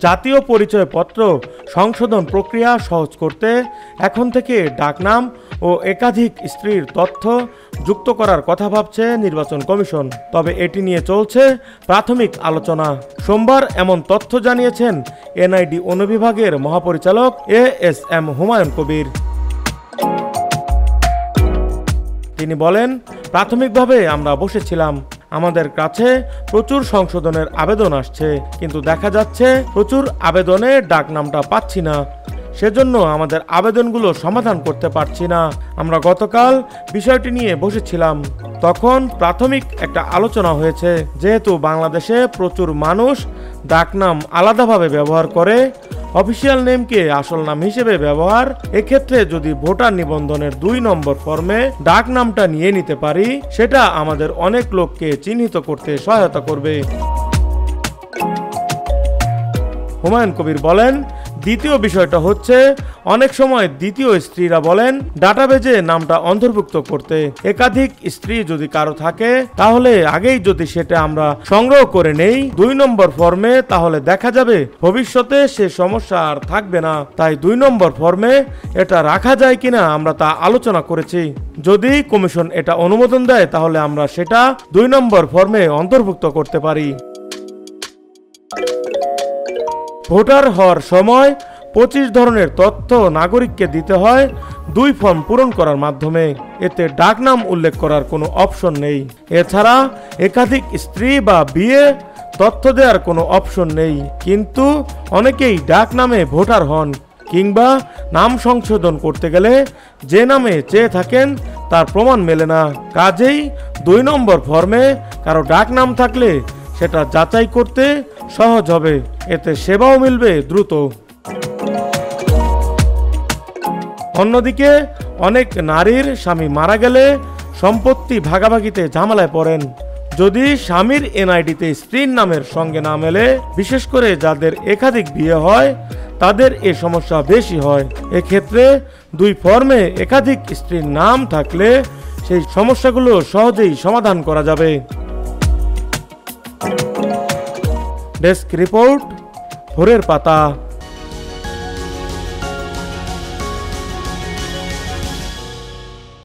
জাতীয় পরিচয়পত্র সংশোধন প্রক্রিয়া সহজ করতে এখন থেকে ডাকনাম ও একাধিক স্ত্রীর তথ্য যুক্ত করার কথা ভাবছে নির্বাচন কমিশন। তবে এটি নিয়ে চলছে প্রাথমিক আলোচনা। সোমবার এমন তথ্য জানিয়েছেন এনআইডি অনুবিভাগের মহাপরিচালক এএসএম হুমায়ুন কবির। তিনি বলেন, প্রাথমিকভাবে আমরা বসেছিলাম, আমাদের কাছে প্রচুর সংশোধনের আবেদন আসছে, কিন্তু দেখা যাচ্ছে প্রচুর আবেদনে ডাকনামটা পাচ্ছি না, সেজন্য আমাদের আবেদনগুলো সমাধান করতে পারছি না। আমরা গতকাল বিষয়টি নিয়ে বসেছিলাম, তখন প্রাথমিক একটা আলোচনা হয়েছে, যেহেতু বাংলাদেশে প্রচুর মানুষ ডাকনাম আলাদাভাবে ব্যবহার করে, অফিসিয়াল নেমকে আসল নাম হিসেবে ব্যবহার, এক্ষেত্রে যদি ভোটার নিবন্ধনের 2 নম্বর ফর্মে ডাক নামটা নিয়ে নিতে পারি, সেটা আমাদের অনেক লোককে চিহ্নিত করতে সহায়তা করবে। হুমায়ুন কবির বলেন, দ্বিতীয় বিষয়টা হচ্ছে, অনেক সময় দ্বিতীয় স্ত্রীরা বলেন ডাটাবেজে নামটা অন্তর্ভুক্ত করতে। একাধিক স্ত্রী যদি কারো থাকে, তাহলে আগেই যদি সেটা আমরা সংগ্রহ করে নেই 2 নম্বর ফর্মে, তাহলে দেখা যাবে ভবিষ্যতে সে সমস্যা আর থাকবে না। তাই 2 নম্বর ফর্মে এটা রাখা যায় কিনা আমরা তা আলোচনা করেছি। যদি কমিশন এটা অনুমোদন দেয়, তাহলে আমরা সেটা 2 নম্বর ফর্মে অন্তর্ভুক্ত করতে পারি। ভোটার হওয়ার সময় 25 ধরনের তথ্য নাগরিককে দিতে হয় 2 ফর্ম পূরণ করার মাধ্যমে। এতে ডাকনাম উল্লেখ করার কোনো অপশন নেই। এছাড়া একাধিক স্ত্রী বা বিয়ে তথ্য দেওয়ার কোনো অপশন নেই। কিন্তু অনেকেই ডাকনামে ভোটার হন, কিংবা নাম সংশোধন করতে গেলে যে নামে চেয়ে থাকেন তার প্রমাণ মেলে না। কাজেই 2 নম্বর ফর্মে কারো ডাকনাম থাকলে সেটা যাচাই করতে সহজ হবে, এতে সেবাও মিলবে দ্রুত। অন্যদিকে অনেক নারীর স্বামী মারা গেলে সম্পত্তি ভাগাভাগিতে ঝামেলায় পড়েন। যদি স্বামীর এনআইডিতে স্ত্রীর নামের সঙ্গে না মেলে, বিশেষ করে যাদের একাধিক বিয়ে হয়, তাদের এ সমস্যা বেশি হয়। এক্ষেত্রে 2 ফর্মে একাধিক স্ত্রীর নাম থাকলে সেই সমস্যাগুলো সহজেই সমাধান করা যাবে। ডেস্ক রিপোর্ট, ভোরের পাতা।